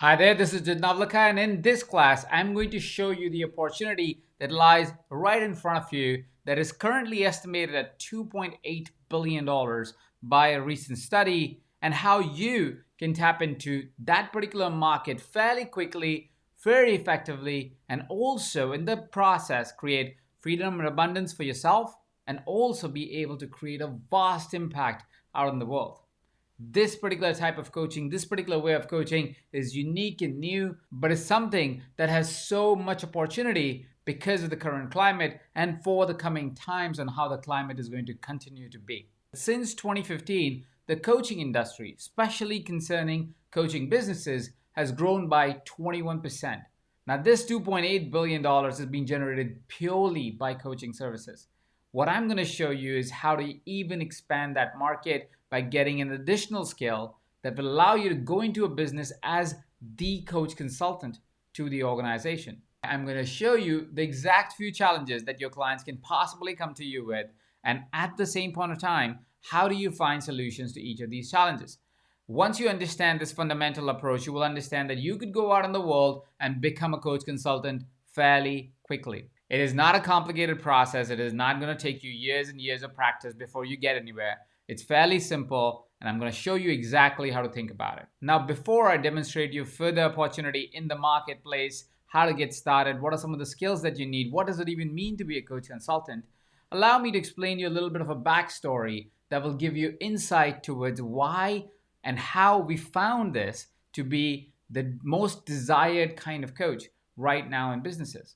Hi there, this is Jit Navlaka, and in this class, I'm going to show you the opportunity that lies right in front of you that is currently estimated at $2.8 billion by a recent study, and how you can tap into that particular market fairly quickly, very effectively, and also in the process create freedom and abundance for yourself, and also be able to create a vast impact out in the world. This particular type of coaching, this particular way of coaching is unique and new, but it's something that has so much opportunity because of the current climate and for the coming times and how the climate is going to continue to be. Since 2015, the coaching industry, especially concerning coaching businesses, has grown by 21%. Now, this $2.8 billion has been generated purely by coaching services. What I'm going to show you is how to even expand that market by getting an additional skill that will allow you to go into a business as the coach consultant to the organization. I'm going to show you the exact few challenges that your clients can possibly come to you with, and at the same point of time, how do you find solutions to each of these challenges? Once you understand this fundamental approach, you will understand that you could go out in the world and become a coach consultant fairly quickly. It is not a complicated process. It is not going to take you years and years of practice before you get anywhere. It's fairly simple, and I'm going to show you exactly how to think about it. Now, before I demonstrate you further opportunity in the marketplace, how to get started, what are some of the skills that you need, what does it even mean to be a coach consultant, allow me to explain you a little bit of a backstory that will give you insight towards why and how we found this to be the most desired kind of coach right now in businesses.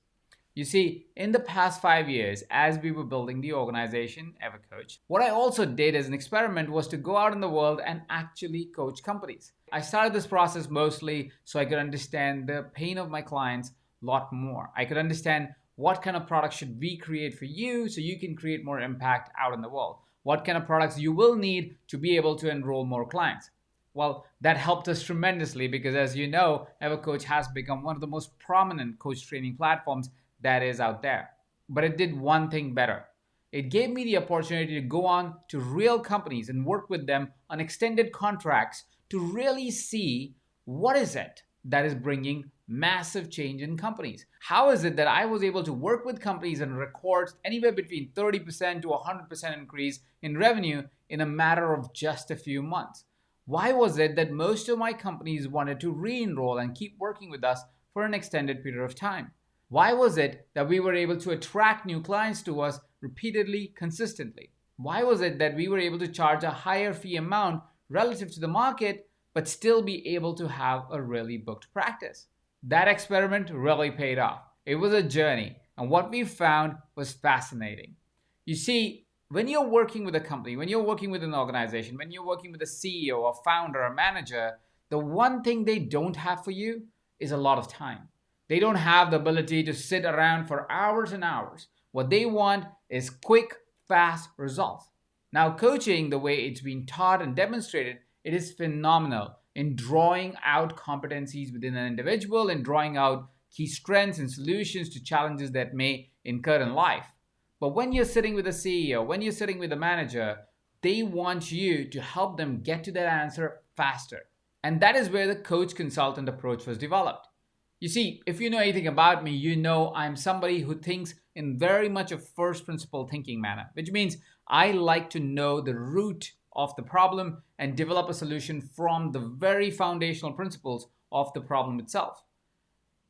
You see, in the past 5 years, as we were building the organization, EverCoach, what I also did as an experiment was to go out in the world and actually coach companies. I started this process mostly so I could understand the pain of my clients a lot more. I could understand what kind of products should we create for you so you can create more impact out in the world. What kind of products you will need to be able to enroll more clients. Well, that helped us tremendously because, as you know, EverCoach has become one of the most prominent coach training platforms that is out there. But it did one thing better. It gave me the opportunity to go on to real companies and work with them on extended contracts to really see what is it that is bringing massive change in companies. How is it that I was able to work with companies and record anywhere between 30% to 100% increase in revenue in a matter of just a few months? Why was it that most of my companies wanted to re-enroll and keep working with us for an extended period of time? Why was it that we were able to attract new clients to us repeatedly, consistently? Why was it that we were able to charge a higher fee amount relative to the market, but still be able to have a really booked practice? That experiment really paid off. It was a journey, and what we found was fascinating. You see, when you're working with a company, when you're working with an organization, when you're working with a CEO, a founder, a manager, the one thing they don't have for you is a lot of time. They don't have the ability to sit around for hours and hours. What they want is quick, fast results. Now, coaching, the way it's been taught and demonstrated, it is phenomenal in drawing out competencies within an individual and drawing out key strengths and solutions to challenges that may incur in life. But when you're sitting with a CEO, when you're sitting with a manager, they want you to help them get to that answer faster. And that is where the coach consultant approach was developed. You see, if you know anything about me, you know I'm somebody who thinks in very much a first principle thinking manner, which means I like to know the root of the problem and develop a solution from the very foundational principles of the problem itself.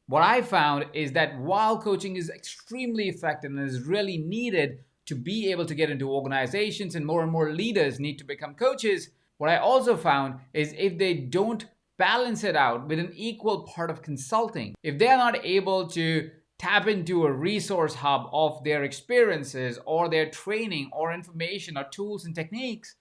What I found is that while coaching is extremely effective and is really needed to be able to get into organizations and more leaders need to become coaches, what I also found is if they don't balance it out with an equal part of consulting, if they are not able to tap into a resource hub of their experiences or their training or information or tools and techniques,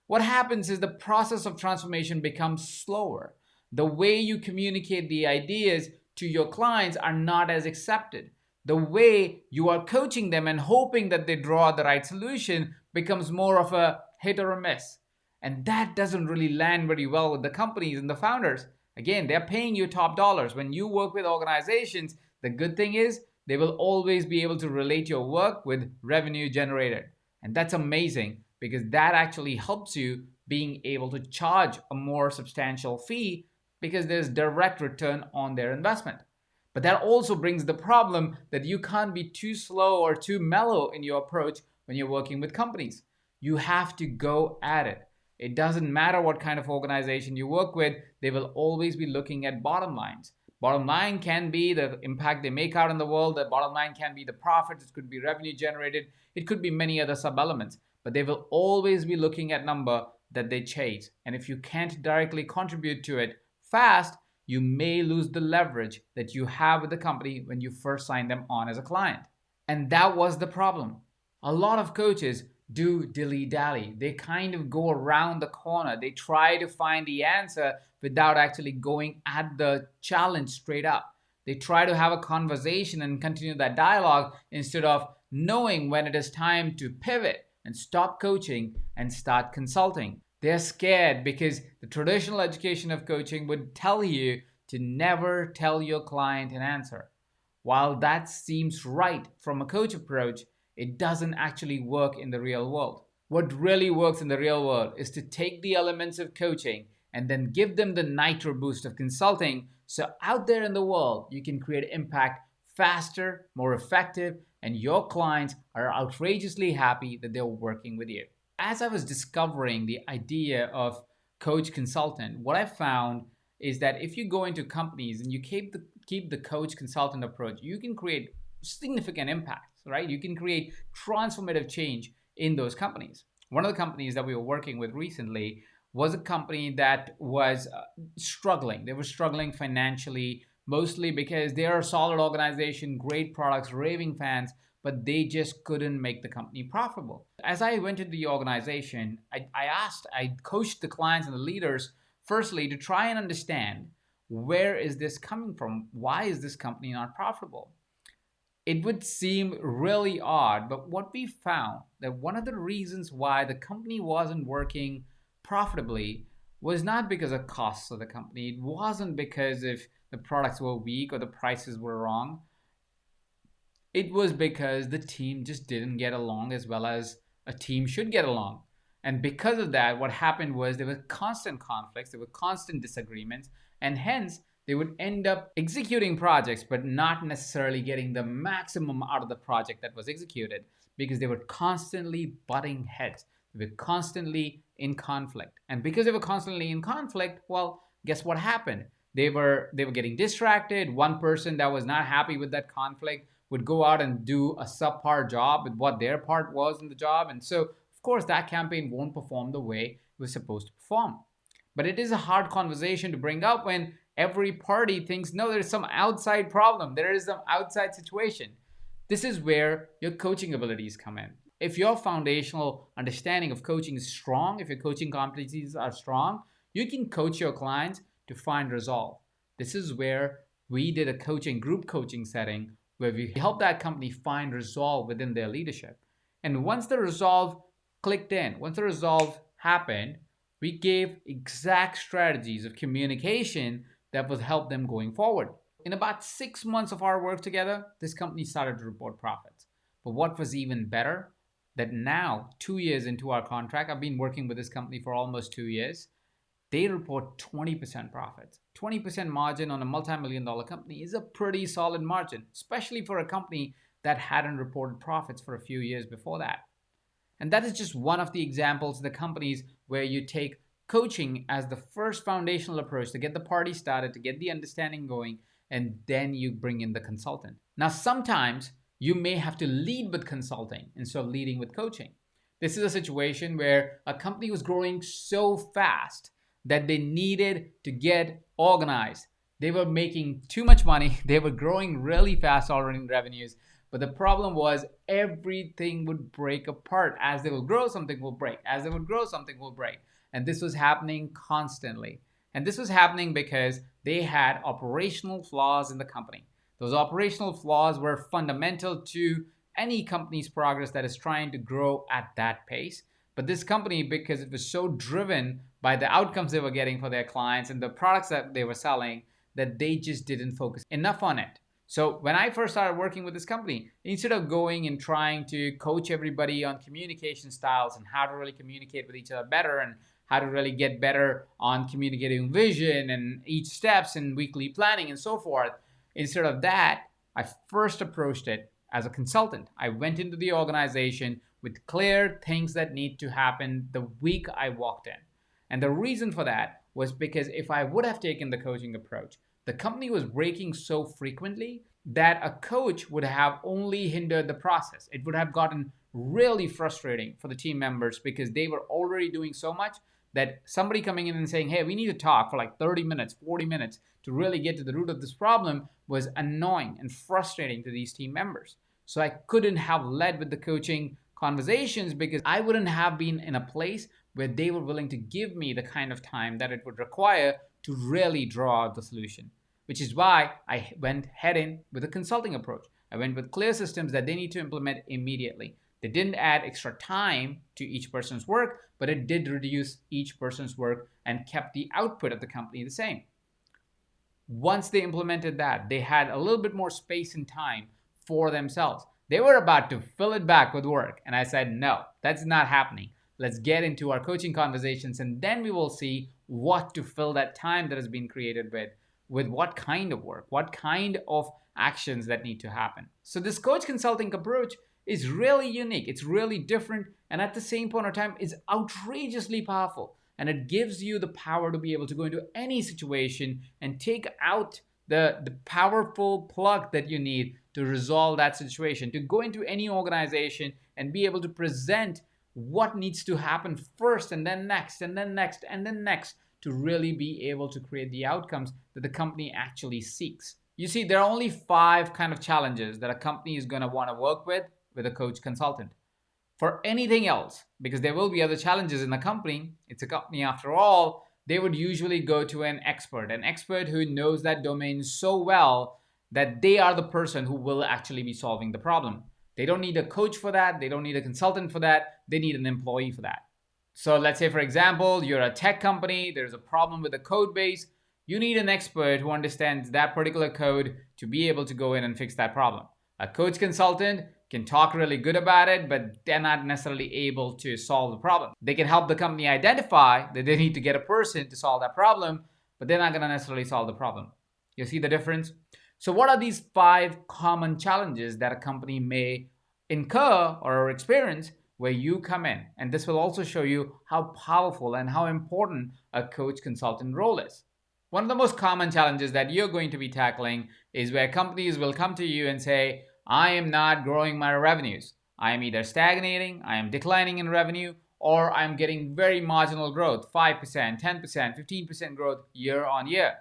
what happens is the process of transformation becomes slower. The way you communicate the ideas to your clients are not as accepted. The way you are coaching them and hoping that they draw the right solution becomes more of a hit or a miss. And that doesn't really land very well with the companies and the founders. Again, they're paying you top dollars. When you work with organizations, the good thing is they will always be able to relate your work with revenue generated. And that's amazing because that actually helps you being able to charge a more substantial fee because there's direct return on their investment. But that also brings the problem that you can't be too slow or too mellow in your approach when you're working with companies. You have to go at it. It doesn't matter what kind of organization you work with, they will always be looking at bottom lines. Bottom line can be the impact they make out in the world. The bottom line can be the profits. It could be revenue generated. It could be many other sub-elements. But they will always be looking at number that they chase. And if you can't directly contribute to it fast, you may lose the leverage that you have with the company when you first sign them on as a client. And that was the problem. A lot of coaches do dilly-dally. They kind of go around the corner. They try to find the answer without actually going at the challenge straight up. They try to have a conversation and continue that dialogue instead of knowing when it is time to pivot and stop coaching and start consulting. They're scared because the traditional education of coaching would tell you to never tell your client an answer. While that seems right from a coach approach, it doesn't actually work in the real world. What really works in the real world is to take the elements of coaching and then give them the nitro boost of consulting, so out there in the world you can create impact faster, more effective, and your clients are outrageously happy that they're working with you. As I was discovering the idea of coach consultant, what I found is that if you go into companies and you keep the coach consultant approach, you can create significant impacts, right? You can create transformative change in those companies. One of the companies that we were working with recently was a company that was struggling. They were struggling financially, mostly because they're a solid organization, great products, raving fans, but they just couldn't make the company profitable. As I went into the organization, I coached the clients and the leaders, firstly, to try and understand, where is this coming from? Why is this company not profitable? It would seem really odd, but what we found, that one of the reasons why the company wasn't working profitably was not because of costs of the company. It wasn't because if the products were weak or the prices were wrong. It was because the team just didn't get along as well as a team should get along. And because of that, what happened was there were constant conflicts, there were constant disagreements, and hence they would end up executing projects but not necessarily getting the maximum out of the project that was executed, because they were constantly butting heads. They were constantly in conflict. And because they were constantly in conflict, well, guess what happened? They were getting distracted. One person that was not happy with that conflict would go out and do a subpar job with what their part was in the job. And so, of course, that campaign won't perform the way it was supposed to perform. But it is a hard conversation to bring up when every party thinks, no, there's some outside problem. There is some outside situation. This is where your coaching abilities come in. If your foundational understanding of coaching is strong, if your coaching competencies are strong, you can coach your clients to find resolve. This is where we did a group coaching setting where we helped that company find resolve within their leadership. And once the resolve clicked in, once the resolve happened, we gave exact strategies of communication that would help them going forward. In about 6 months of our work together, this company started to report profits. But what was even better, that now, 2 years into our contract, I've been working with this company for almost 2 years, they report 20% profits. 20% margin on a multi-million-dollar company is a pretty solid margin, especially for a company that hadn't reported profits for a few years before that. And that is just one of the examples of the companies where you take coaching as the first foundational approach to get the party started, to get the understanding going, and then you bring in the consultant. Now, sometimes you may have to lead with consulting instead of leading with coaching. This is a situation where a company was growing so fast that they needed to get organized. They were making too much money. They were growing really fast already in revenues. But the problem was everything would break apart. As they would grow, something will break. As they would grow, something will break. And this was happening constantly. And this was happening because they had operational flaws in the company. Those operational flaws were fundamental to any company's progress that is trying to grow at that pace. But this company, because it was so driven by the outcomes they were getting for their clients and the products that they were selling, that they just didn't focus enough on it. So when I first started working with this company, instead of going and trying to coach everybody on communication styles and how to really communicate with each other better and how to really get better on communicating vision and each steps and weekly planning and so forth. Instead of that, I first approached it as a consultant. I went into the organization with clear things that need to happen the week I walked in. And the reason for that was because if I would have taken the coaching approach, the company was breaking so frequently that a coach would have only hindered the process. It would have gotten really frustrating for the team members because they were already doing so much that somebody coming in and saying, hey, we need to talk for like 30 minutes, 40 minutes to really get to the root of this problem was annoying and frustrating to these team members. So I couldn't have led with the coaching conversations because I wouldn't have been in a place where they were willing to give me the kind of time that it would require to really draw out the solution, which is why I went head in with a consulting approach. I went with clear systems that they need to implement immediately. They didn't add extra time to each person's work, but it did reduce each person's work and kept the output of the company the same. Once they implemented that, they had a little bit more space and time for themselves. They were about to fill it back with work. And I said, no, that's not happening. Let's get into our coaching conversations and then we will see what to fill that time that has been created with what kind of work, what kind of actions that need to happen. So this coach consulting approach is really unique. It's really different. And at the same point of time, it's outrageously powerful. And it gives you the power to be able to go into any situation and take out the powerful plug that you need to resolve that situation, to go into any organization and be able to present what needs to happen first and then next and then next and then next to really be able to create the outcomes that the company actually seeks. You see, there are only 5 kind of challenges that a company is going to want to work with a coach consultant. For anything else, because there will be other challenges in a company, it's a company after all, they would usually go to an expert who knows that domain so well that they are the person who will actually be solving the problem. They don't need a coach for that. They don't need a consultant for that. They need an employee for that. So let's say, for example, you're a tech company. There's a problem with the code base. You need an expert who understands that particular code to be able to go in and fix that problem. A coach consultant can talk really good about it, but they're not necessarily able to solve the problem. They can help the company identify that they need to get a person to solve that problem, but they're not going to necessarily solve the problem. You see the difference? So what are these 5 common challenges that a company may incur or experience where you come in? And this will also show you how powerful and how important a coach consultant role is. One of the most common challenges that you're going to be tackling is where companies will come to you and say, I am not growing my revenues. I am either stagnating, I am declining in revenue, or I'm getting very marginal growth, 5%, 10%, 15% growth year on year.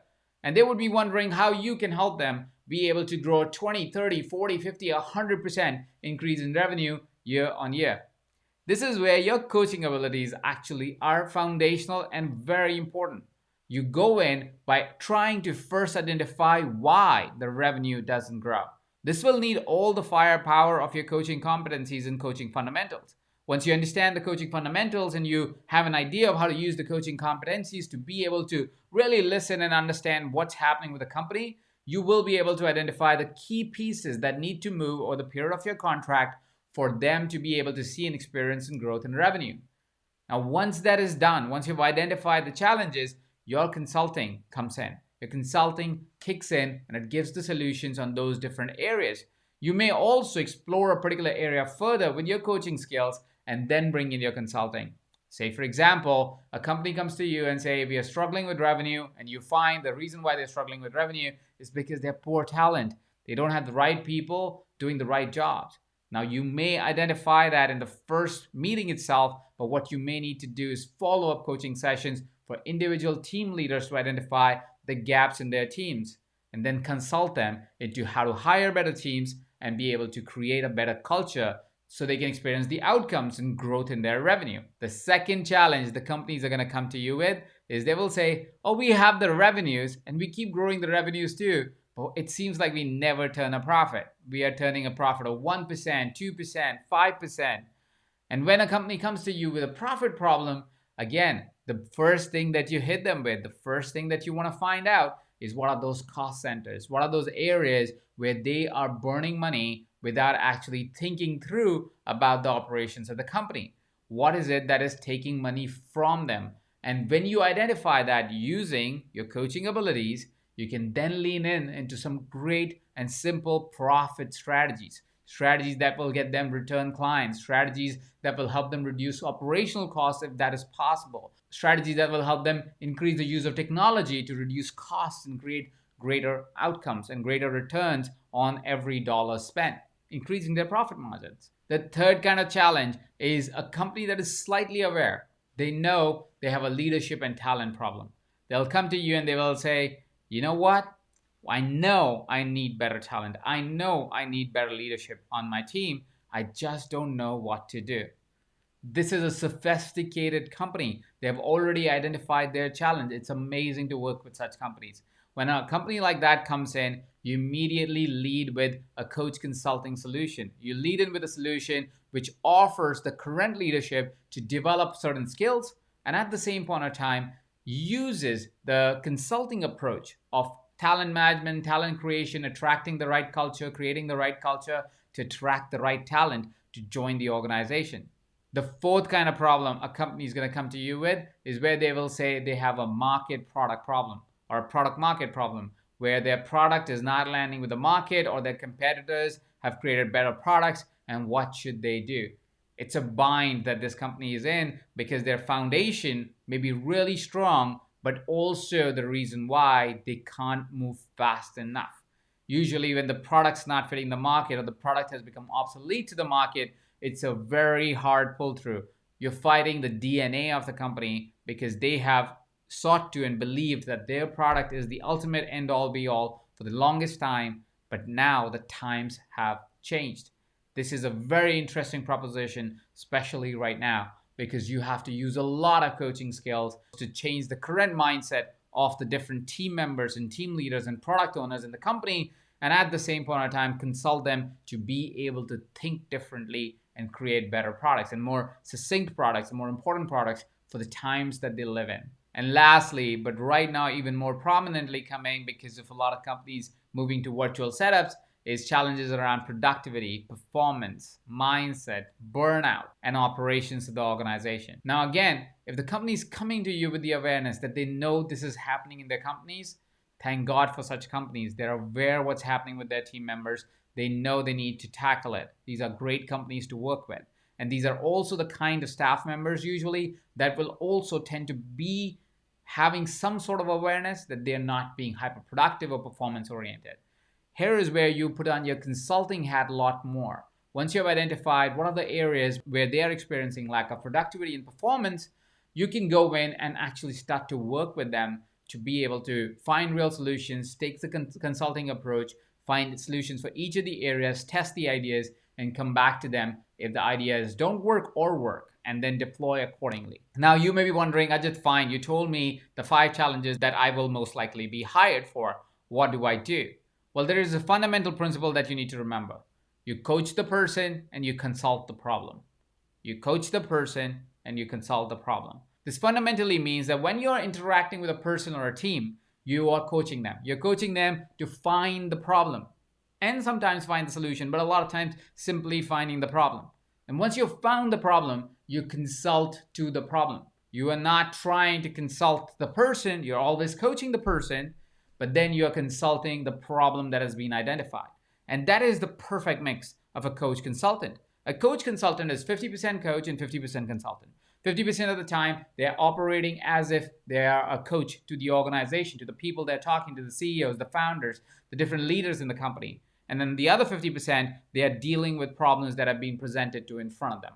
And they would be wondering how you can help them be able to grow 20, 30, 40, 50, 100% increase in revenue year on year. This is where your coaching abilities actually are foundational and very important. You go in by trying to first identify why the revenue doesn't grow. This will need all the firepower of your coaching competencies and coaching fundamentals. Once you understand the coaching fundamentals and you have an idea of how to use the coaching competencies to be able to really listen and understand what's happening with the company, you will be able to identify the key pieces that need to move over the period of your contract for them to be able to see and experience and growth in revenue. Now, once that is done, once you've identified the challenges, your consulting comes in. Your consulting kicks in and it gives the solutions on those different areas. You may also explore a particular area further with your coaching skills and then bring in your consulting. Say, for example, a company comes to you and say, we are struggling with revenue, and you find the reason why they're struggling with revenue is because they're poor talent. They don't have the right people doing the right jobs. Now, you may identify that in the first meeting itself, but what you may need to do is follow-up coaching sessions for individual team leaders to identify the gaps in their teams and then consult them into how to hire better teams and be able to create a better culture so they can experience the outcomes and growth in their revenue. The second challenge the companies are going to come to you with is they will say, oh, we have the revenues and we keep growing the revenues too, but it seems like we never turn a profit. We are turning a profit of 1%, 2%, 5%. And when a company comes to you with a profit problem, again, the first thing that you hit them with, the first thing that you want to find out is what are those cost centers? What are those areas where they are burning money without actually thinking through about the operations of the company? What is it that is taking money from them? And when you identify that using your coaching abilities, you can then lean in into some great and simple profit strategies. Strategies that will get them return clients, strategies that will help them reduce operational costs if that is possible, strategies that will help them increase the use of technology to reduce costs and create greater outcomes and greater returns on every dollar spent, increasing their profit margins. The third kind of challenge is a company that is slightly aware. They know they have a leadership and talent problem. They'll come to you and they will say, you know what? I know I need better talent. I know I need better leadership on my team. I just don't know what to do. This is a sophisticated company. They have already identified their challenge. It's amazing to work with such companies. When a company like that comes in, you immediately lead with a coach consulting solution. You lead in with a solution which offers the current leadership to develop certain skills, and at the same point of time uses the consulting approach of talent management, talent creation, attracting the right culture, creating the right culture to attract the right talent to join the organization. The fourth kind of problem a company is going to come to you with is where they will say they have a market product problem or a product market problem, where their product is not landing with the market or their competitors have created better products, and what should they do? It's a bind that this company is in because their foundation may be really strong, but also the reason why they can't move fast enough. Usually, when the product's not fitting the market or the product has become obsolete to the market, it's a very hard pull through. You're fighting the DNA of the company because they have sought to and believed that their product is the ultimate end all be all for the longest time, but now the times have changed. This is a very interesting proposition, especially right now, because you have to use a lot of coaching skills to change the current mindset of the different team members and team leaders and product owners in the company, and at the same point of time consult them to be able to think differently and create better products and more succinct products and more important products for the times that they live in. And lastly, but right now even more prominently coming because of a lot of companies moving to virtual setups, is challenges around productivity, performance, mindset, burnout, and operations of the organization. Now again, if the company is coming to you with the awareness that they know this is happening in their companies, thank God for such companies. They're aware what's happening with their team members. They know they need to tackle it. These are great companies to work with. And these are also the kind of staff members usually that will also tend to be having some sort of awareness that they're not being hyperproductive or performance oriented. Here is where you put on your consulting hat a lot more. Once you have identified what are the areas where they are experiencing lack of productivity and performance, you can go in and actually start to work with them to be able to find real solutions, take the consulting approach, find solutions for each of the areas, test the ideas, and come back to them if the ideas don't work or work, and then deploy accordingly. Now you may be wondering, Ajit, fine, you told me the 5 challenges that I will most likely be hired for. What do I do? Well, there is a fundamental principle that you need to remember. You coach the person and you consult the problem. You coach the person and you consult the problem. This fundamentally means that when you're interacting with a person or a team, you are coaching them. You're coaching them to find the problem and sometimes find the solution, but a lot of times simply finding the problem. And once you've found the problem, you consult to the problem. You are not trying to consult the person. You're always coaching the person, but then you're consulting the problem that has been identified. And that is the perfect mix of a coach consultant. A coach consultant is 50% coach and 50% consultant. 50% of the time, they're operating as if they are a coach to the organization, to the people they're talking to, the CEOs, the founders, the different leaders in the company. And then the other 50%, they are dealing with problems that have been presented to in front of them.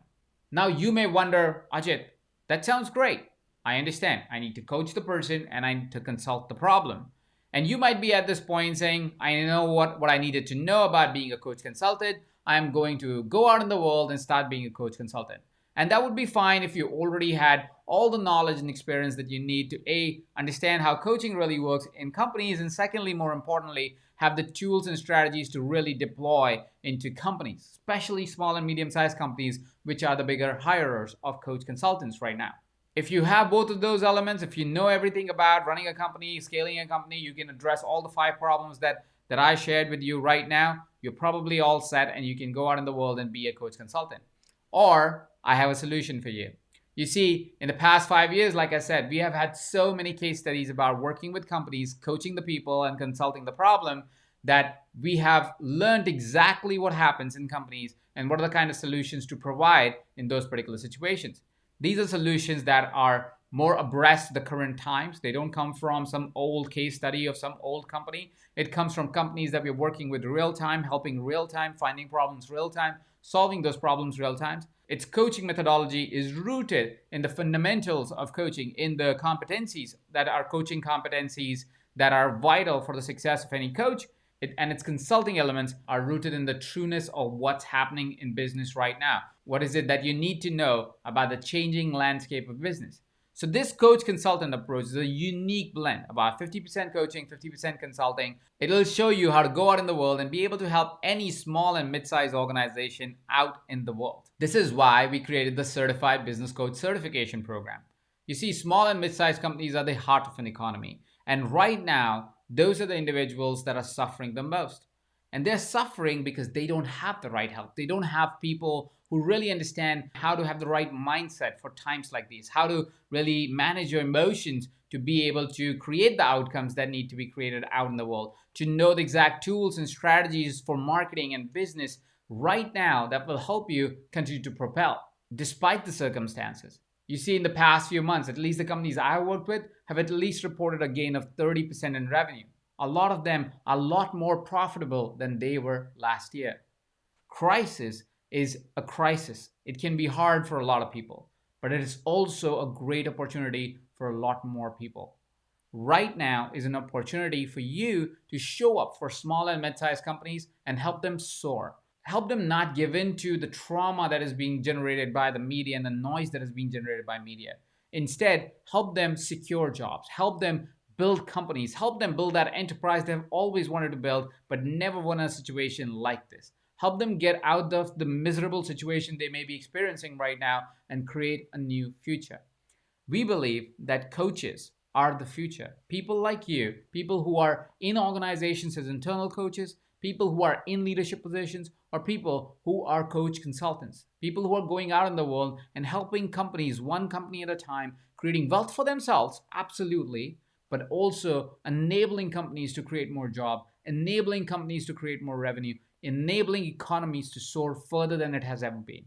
Now you may wonder, Ajit, that sounds great. I understand. I need to coach the person and I need to consult the problem. And you might be at this point saying, I know what I needed to know about being a coach consultant. I'm going to go out in the world and start being a coach consultant. And that would be fine if you already had all the knowledge and experience that you need to A, understand how coaching really works in companies, and secondly, more importantly, have the tools and strategies to really deploy into companies, especially small and medium-sized companies, which are the bigger hirers of coach consultants right now. If you have both of those elements, if you know everything about running a company, scaling a company, you can address all the 5 problems that I shared with you right now, you're probably all set and you can go out in the world and be a coach consultant. Or I have a solution for you. You see, in the past 5 years, like I said, we have had so many case studies about working with companies, coaching the people, and consulting the problem that we have learned exactly what happens in companies and what are the kind of solutions to provide in those particular situations. These are solutions that are more abreast of the current times. They don't come from some old case study of some old company. It comes from companies that we're working with real time, helping real time, finding problems real time, solving those problems real time. Its coaching methodology is rooted in the fundamentals of coaching, in the competencies that are coaching competencies that are vital for the success of any coach. And its consulting elements are rooted in the trueness of what's happening in business right now. What is it that you need to know about the changing landscape of business? So this coach consultant approach is a unique blend, about 50% coaching, 50% consulting. It'll show you how to go out in the world and be able to help any small and mid-sized organization out in the world. This is why we created the Certified Business Coach Certification Program. You see, small and mid-sized companies are the heart of an economy. And right now, those are the individuals that are suffering the most. And they're suffering because they don't have the right help. They don't have people who really understand how to have the right mindset for times like these, how to really manage your emotions to be able to create the outcomes that need to be created out in the world, to know the exact tools and strategies for marketing and business right now that will help you continue to propel despite the circumstances. You see, in the past few months, at least the companies I worked with have at least reported a gain of 30% in revenue. A lot of them are a lot more profitable than they were last year. Crisis is a crisis. It can be hard for a lot of people, but it is also a great opportunity for a lot more people. Right now is an opportunity for you to show up for small and mid-sized companies and help them soar. Help them not give in to the trauma that is being generated by the media and the noise that is being generated by media. Instead, help them secure jobs, help them build companies, help them build that enterprise they've always wanted to build but never won a situation like this. Help them get out of the miserable situation they may be experiencing right now and create a new future. We believe that coaches are the future. People like you, people who are in organizations as internal coaches, people who are in leadership positions, or people who are coach consultants, people who are going out in the world and helping companies, one company at a time, creating wealth for themselves, absolutely, but also enabling companies to create more jobs, enabling companies to create more revenue, enabling economies to soar further than it has ever been.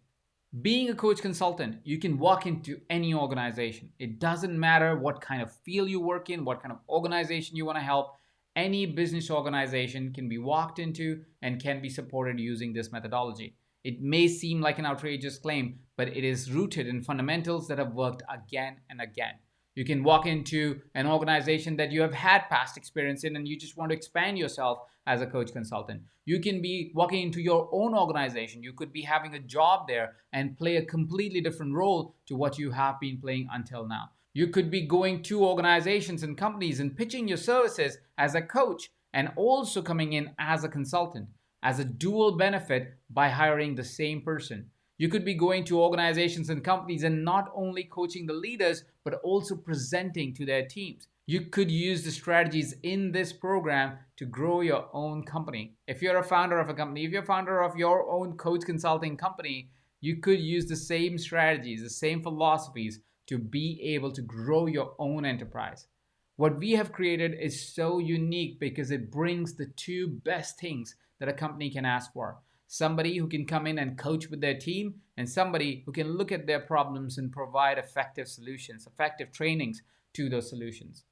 Being a coach consultant, you can walk into any organization. It doesn't matter what kind of field you work in, what kind of organization you want to help. Any business organization can be walked into and can be supported using this methodology. It may seem like an outrageous claim, but it is rooted in fundamentals that have worked again and again. You can walk into an organization that you have had past experience in and you just want to expand yourself as a coach consultant. You can be walking into your own organization. You could be having a job there and play a completely different role to what you have been playing until now. You could be going to organizations and companies and pitching your services as a coach and also coming in as a consultant, as a dual benefit by hiring the same person. You could be going to organizations and companies and not only coaching the leaders, but also presenting to their teams. You could use the strategies in this program to grow your own company. If you're a founder of a company, if you're a founder of your own coach consulting company, you could use the same strategies, the same philosophies to be able to grow your own enterprise. What we have created is so unique because it brings the two best things that a company can ask for. Somebody who can come in and coach with their team, and somebody who can look at their problems and provide effective solutions, effective trainings to those solutions.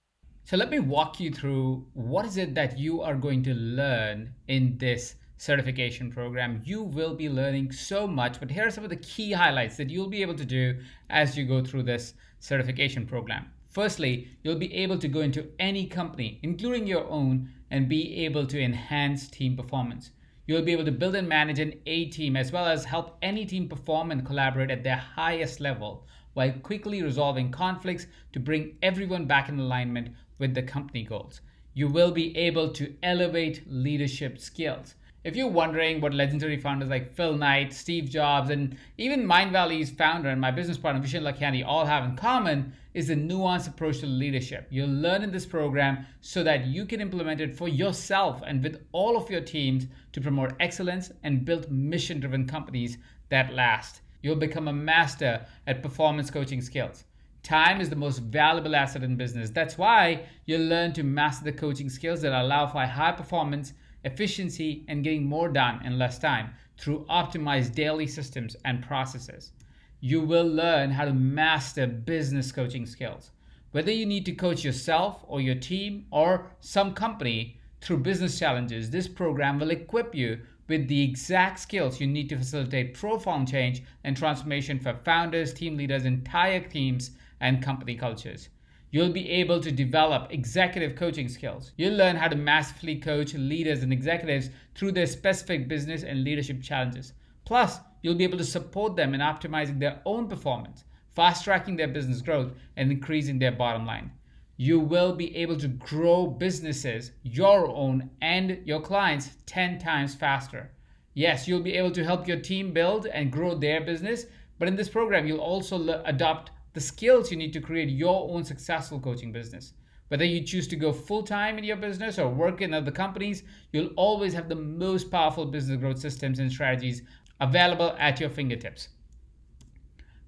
So let me walk you through what is it that you are going to learn in this certification program. You will be learning so much, but here are some of the key highlights that you'll be able to do as you go through this certification program. Firstly, you'll be able to go into any company, including your own, and be able to enhance team performance. You'll be able to build and manage an A team as well as help any team perform and collaborate at their highest level while quickly resolving conflicts to bring everyone back in alignment with the company goals. You will be able to elevate leadership skills. If you're wondering what legendary founders like Phil Knight, Steve Jobs, and even Mindvalley's founder and my business partner Vishen Lakhiani all have in common, is a nuanced approach to leadership. You'll learn in this program so that you can implement it for yourself and with all of your teams to promote excellence and build mission-driven companies that last. you'll become a master at performance coaching skills. Time is the most valuable asset in business. That's why you'll learn to master the coaching skills that allow for high performance, efficiency, and getting more done in less time through optimized daily systems and processes. You will learn how to master business coaching skills. Whether you need to coach yourself or your team or some company through business challenges, this program will equip you with the exact skills you need to facilitate profound change and transformation for founders, team leaders, entire teams, and company cultures. You'll be able to develop executive coaching skills. You'll learn how to masterfully coach leaders and executives through their specific business and leadership challenges. Plus, you'll be able to support them in optimizing their own performance, fast-tracking their business growth, and increasing their bottom line. You will be able to grow businesses, your own and your clients, 10 times faster. Yes, you'll be able to help your team build and grow their business, but in this program, you'll also adopt the skills you need to create your own successful coaching business. Whether you choose to go full-time in your business or work in other companies, you'll always have the most powerful business growth systems and strategies available at your fingertips.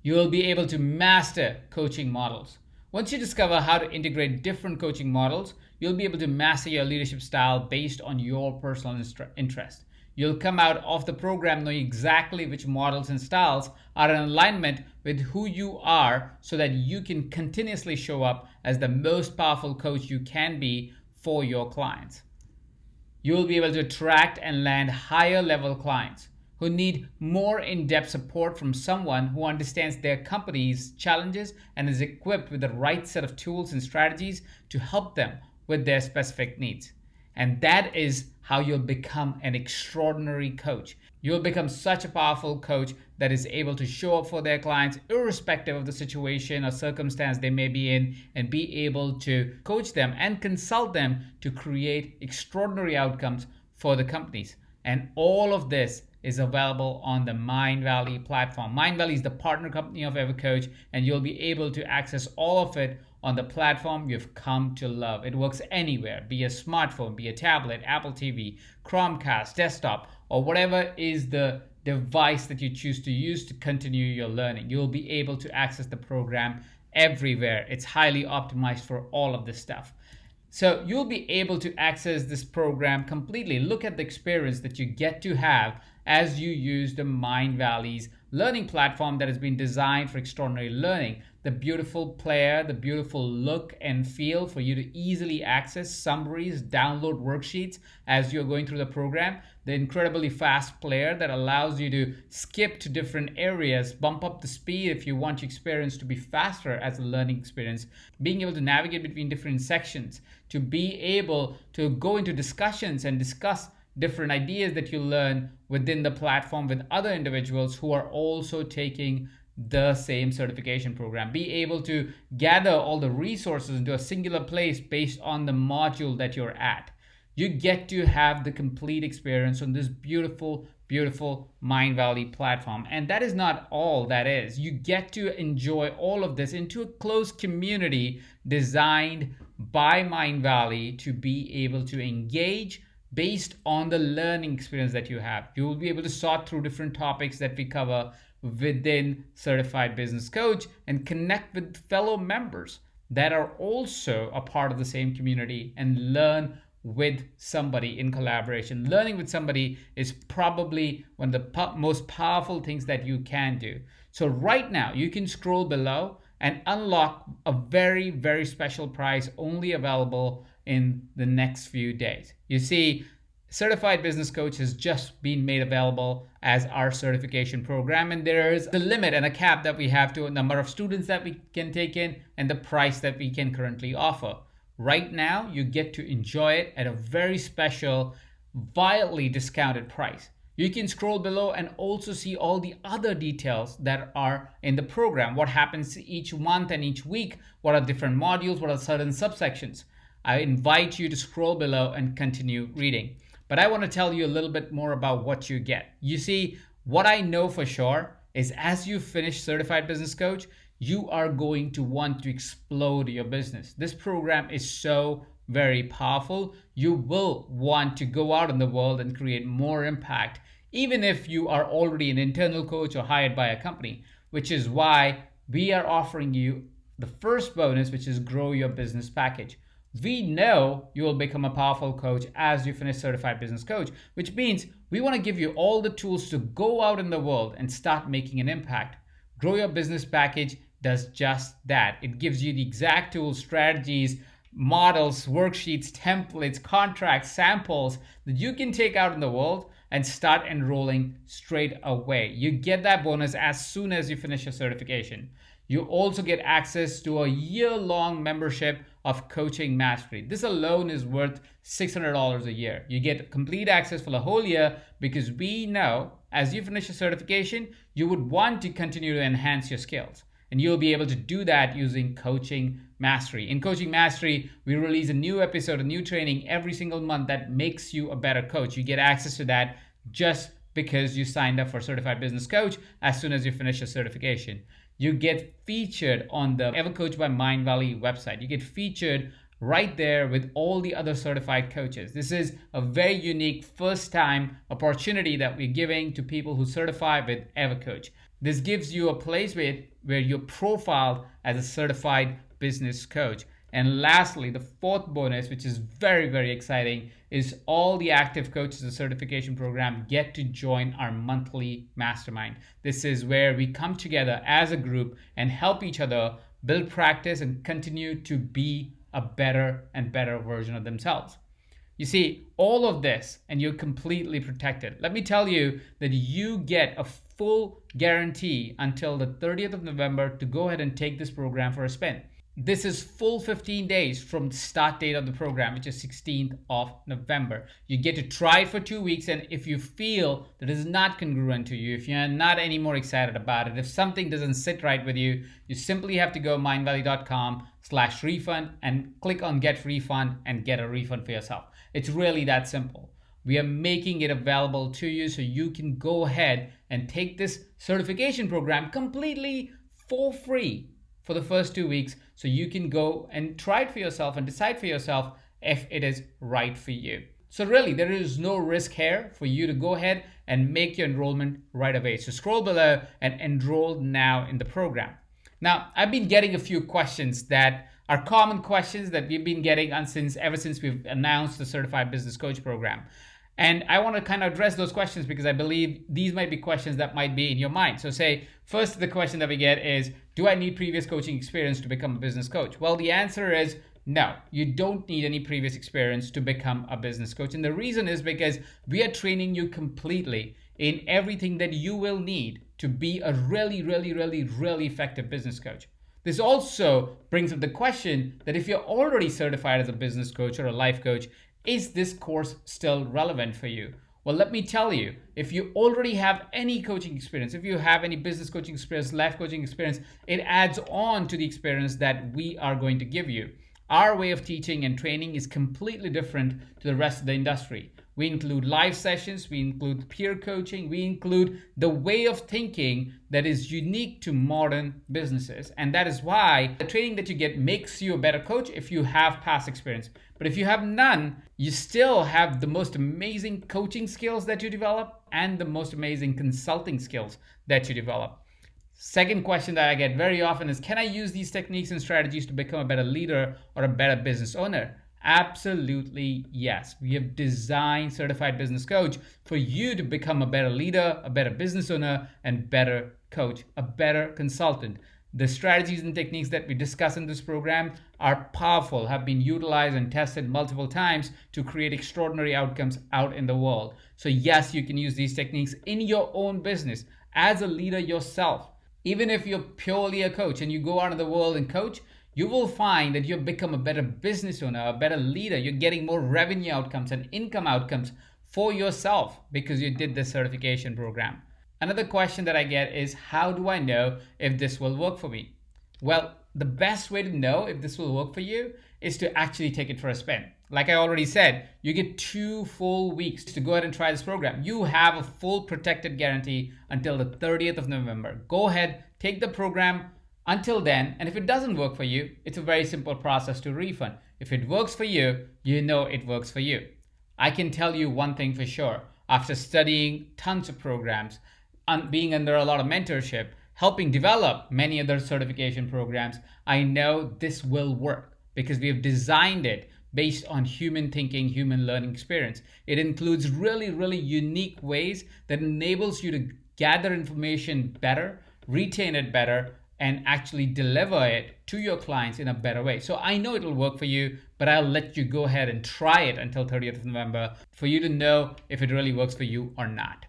You will be able to master coaching models. Once you discover how to integrate different coaching models, you'll be able to master your leadership style based on your personal interest. You'll come out of the program knowing exactly which models and styles are in alignment with who you are so that you can continuously show up as the most powerful coach you can be for your clients. You will be able to attract and land higher level clients who need more in-depth support from someone who understands their company's challenges and is equipped with the right set of tools and strategies to help them with their specific needs. And that is how you'll become an extraordinary coach. You'll become such a powerful coach that is able to show up for their clients irrespective of the situation or circumstance they may be in, and be able to coach them and consult them to create extraordinary outcomes for the companies. And all of this is available on the Mindvalley platform. Mindvalley is the partner company of EverCoach, and you'll be able to access all of it on the platform you've come to love. It works anywhere, be a smartphone, be a tablet, Apple TV, Chromecast, desktop, or whatever is the device that you choose to use to continue your learning. You'll be able to access the program everywhere. It's highly optimized for all of this stuff. So you'll be able to access this program completely. Look at the experience that you get to have as you use the Mindvalley's learning platform that has been designed for extraordinary learning. The beautiful player, the beautiful look and feel for you to easily access summaries, download worksheets as you're going through the program. The incredibly fast player that allows you to skip to different areas, bump up the speed if you want your experience to be faster as a learning experience. Being able to navigate between different sections, to be able to go into discussions and discuss different ideas that you learn within the platform with other individuals who are also taking the same certification program. Be able to gather all the resources into a singular place based on the module that you're at. You get to have the complete experience on this beautiful, beautiful Mindvalley platform. And that is not all that is. You get to enjoy all of this into a close community designed by Mindvalley to be able to engage based on the learning experience that you have. You will be able to sort through different topics that we cover within Certified Business Coach and connect with fellow members that are also a part of the same community and learn with somebody in collaboration. Learning with somebody is probably one of the most powerful things that you can do. So right now, you can scroll below and unlock a very, very special price only available in the next few days. You see, Certified Business Coach has just been made available as our certification program, and there is a limit and a cap that we have to a number of students that we can take in and the price that we can currently offer. Right now, you get to enjoy it at a very special, wildly discounted price. You can scroll below and also see all the other details that are in the program. What happens each month and each week, what are different modules, what are certain subsections. I invite you to scroll below and continue reading. But I want to tell you a little bit more about what you get. You see, what I know for sure is as you finish Certified Business Coach, you are going to want to explode your business. This program is so very powerful. You will want to go out in the world and create more impact even if you are already an internal coach or hired by a company, which is why we are offering you the first bonus, which is Grow Your Business Package. We know you will become a powerful coach as you finish Certified Business Coach, which means we want to give you all the tools to go out in the world and start making an impact. Grow Your Business Package does just that. It gives you the exact tools, strategies, models, worksheets, templates, contracts, samples that you can take out in the world and start enrolling straight away. You get that bonus as soon as you finish your certification. You also get access to a year-long membership of Coaching Mastery. This alone is worth $600 a year. You get complete access for the whole year because we know as you finish your certification, you would want to continue to enhance your skills. And you'll be able to do that using Coaching Mastery. In Coaching Mastery, we release a new episode, a new training every single month that makes you a better coach. You get access to that just because you signed up for Certified Business Coach as soon as you finish your certification. You get featured on the EverCoach by Mindvalley website. You get featured right there with all the other certified coaches. This is a very unique first-time opportunity that we're giving to people who certify with EverCoach. This gives you a place where you're profiled as a certified business coach. And lastly, the fourth bonus, which is very, very exciting, is all the active coaches of the certification program get to join our monthly mastermind. This is where we come together as a group and help each other build practice and continue to be a better and better version of themselves. You see, all of this, and you're completely protected. Let me tell you that you get a full guarantee until the 30th of November to go ahead and take this program for a spin. This is full 15 days from the start date of the program, which is 16th of November. You get to try it for 2 weeks, and if you feel that it is not congruent to you, if you're not any more excited about it, if something doesn't sit right with you, you simply have to go mindvalley.com/refund and click on Get Refund and get a refund for yourself. It's really that simple. We are making it available to you so you can go ahead and take this certification program completely for free for the first 2 weeks, so you can go and try it for yourself and decide for yourself if it is right for you. So really, there is no risk here for you to go ahead and make your enrollment right away. So scroll below and enroll now in the program. Now, I've been getting a few questions that are common questions that we've been getting ever since we've announced the Certified Business Coach program. And I want to kind of address those questions because I believe these might be questions that might be in your mind. So say, first, the question that we get is, do I need previous coaching experience to become a business coach? Well, the answer is no, you don't need any previous experience to become a business coach. And the reason is because we are training you completely in everything that you will need to be a really, really, really, really effective business coach. This also brings up the question that if you're already certified as a business coach or a life coach, is this course still relevant for you? Well, let me tell you, if you already have any coaching experience, if you have any business coaching experience, life coaching experience, it adds on to the experience that we are going to give you. Our way of teaching and training is completely different to the rest of the industry. We include live sessions, we include peer coaching, we include the way of thinking that is unique to modern businesses. And that is why the training that you get makes you a better coach if you have past experience. But if you have none, you still have the most amazing coaching skills that you develop and the most amazing consulting skills that you develop. Second question that I get very often is, can I use these techniques and strategies to become a better leader or a better business owner? Absolutely yes. We have designed Certified Business Coach for you to become a better leader, a better business owner, and better coach, a better consultant. The strategies and techniques that we discuss in this program are powerful, have been utilized and tested multiple times to create extraordinary outcomes out in the world. So yes, you can use these techniques in your own business as a leader yourself. Even if you're purely a coach and you go out in the world and coach, you will find that you've become a better business owner, a better leader. You're getting more revenue outcomes and income outcomes for yourself because you did this certification program. Another question that I get is, how do I know if this will work for me? Well, the best way to know if this will work for you is to actually take it for a spin. Like I already said, you get 2 full weeks to go ahead and try this program. You have a full protected guarantee until the 30th of November. Go ahead, take the program until then, and if it doesn't work for you, it's a very simple process to refund. If it works for you, you know it works for you. I can tell you one thing for sure. after studying tons of programs, being under a lot of mentorship, helping develop many other certification programs, I know this will work because we have designed it based on human thinking, human learning experience. It includes really, really unique ways that enables you to gather information better, retain it better, and actually deliver it to your clients in a better way. So I know it'll work for you, but I'll let you go ahead and try it until 30th of November for you to know if it really works for you or not.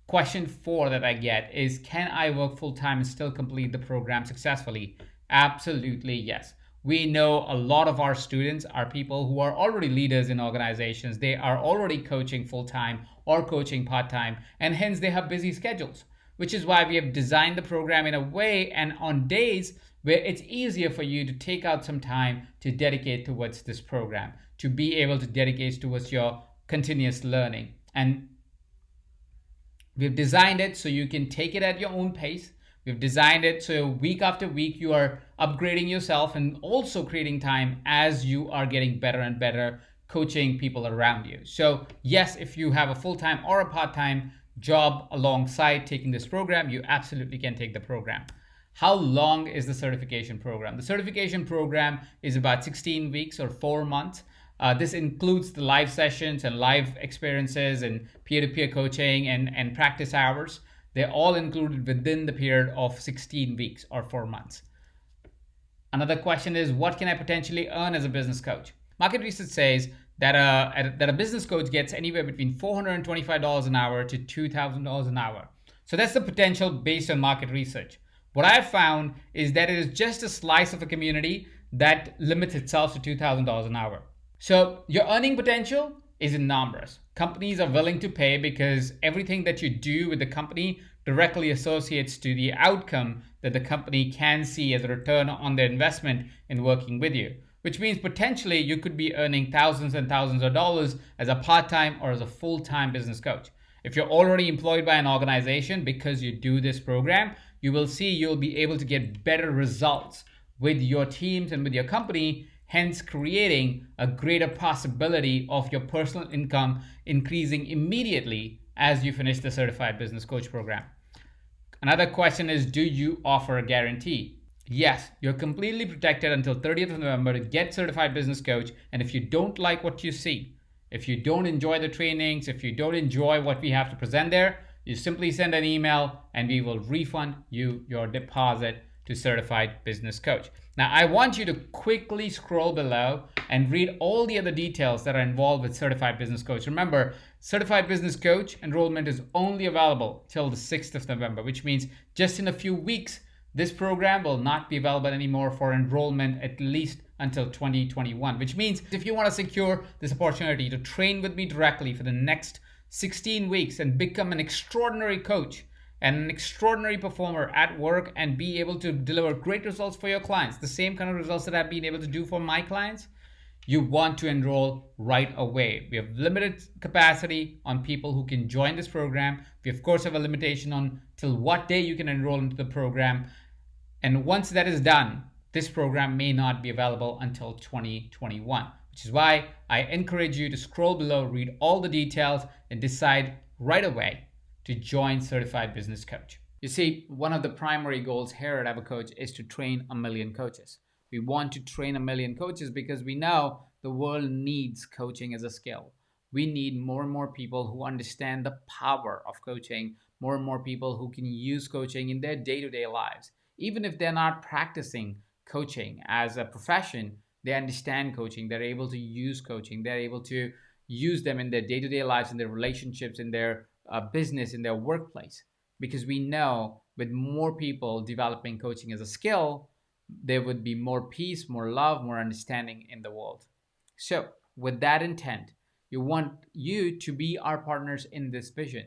Question 4 that I get is, can I work full time and still complete the program successfully? Absolutely yes. We know a lot of our students are people who are already leaders in organizations. They are already coaching full time or coaching part time, and hence they have busy schedules, which is why we have designed the program in a way and on days where it's easier for you to take out some time to dedicate towards this program, to be able to dedicate towards your continuous learning. And we've designed it so you can take it at your own pace. We've designed it so week after week you are upgrading yourself and also creating time as you are getting better and better coaching people around you. So yes, if you have a full-time or a part-time job alongside taking this program, you absolutely can take the program. How long is the certification program? The certification program is about 16 weeks or 4 months. This includes the live sessions and live experiences and peer-to-peer coaching and practice hours. They're all included within the period of 16 weeks or 4 months. Another question is, what can I potentially earn as a business coach? Market research says that a business coach gets anywhere between $425 an hour to $2,000 an hour. So that's the potential based on market research. What I've found is that it is just a slice of a community that limits itself to $2,000 an hour. So your earning potential is enormous. Companies are willing to pay because everything that you do with the company directly associates to the outcome that the company can see as a return on their investment in working with you, which means potentially you could be earning thousands and thousands of dollars as a part-time or as a full-time business coach. If you're already employed by an organization because you do this program, you will see you'll be able to get better results with your teams and with your company, hence creating a greater possibility of your personal income increasing immediately as you finish the Certified Business Coach program. Another question is, do you offer a guarantee? Yes, you're completely protected until 30th of November to get Certified Business Coach. And if you don't like what you see, if you don't enjoy the trainings, if you don't enjoy what we have to present there, you simply send an email and we will refund you your deposit to Certified Business Coach. Now, I want you to quickly scroll below and read all the other details that are involved with Certified Business Coach. Remember, Certified Business Coach enrollment is only available till the 6th of November, which means just in a few weeks, this program will not be available anymore for enrollment at least until 2021, which means if you want to secure this opportunity to train with me directly for the next 16 weeks and become an extraordinary coach and an extraordinary performer at work and be able to deliver great results for your clients, the same kind of results that I've been able to do for my clients, you want to enroll right away. We have limited capacity on people who can join this program. We of course have a limitation on till what day you can enroll into the program. And once that is done, this program may not be available until 2021, which is why I encourage you to scroll below, read all the details, and decide right away to join Certified Business Coach. You see, one of the primary goals here at AvaCoach is to train 1 million coaches. We want to train 1 million coaches because we know the world needs coaching as a skill. We need more and more people who understand the power of coaching, more and more people who can use coaching in their day-to-day lives. Even if they're not practicing coaching as a profession, they understand coaching, they're able to use coaching, they're able to use them in their day-to-day lives, in their relationships, in their business, in their workplace. Because we know with more people developing coaching as a skill, there would be more peace, more love, more understanding in the world. So with that intent, we want you to be our partners in this vision.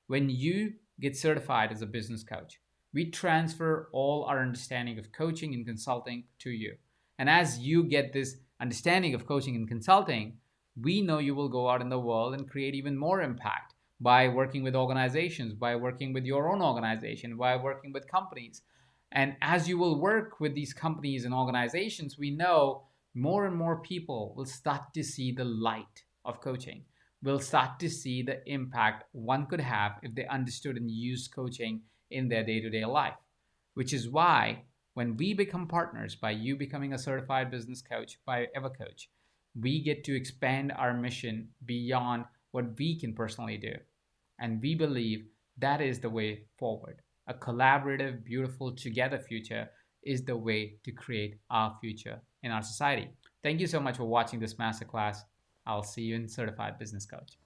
When you get certified as a business coach, we transfer all our understanding of coaching and consulting to you. And as you get this understanding of coaching and consulting, we know you will go out in the world and create even more impact by working with organizations, by working with your own organization, by working with companies. And as you will work with these companies and organizations, we know more and more people will start to see the light of coaching. will start to see the impact one could have if they understood and used coaching in their day to day life. Which is why when we become partners, by you becoming a certified business coach by EverCoach, we get to expand our mission beyond what we can personally do. And we believe that is the way forward. A collaborative, beautiful, together future is the way to create our future in our society. Thank you so much for watching this masterclass. I'll see you in Certified Business Coach.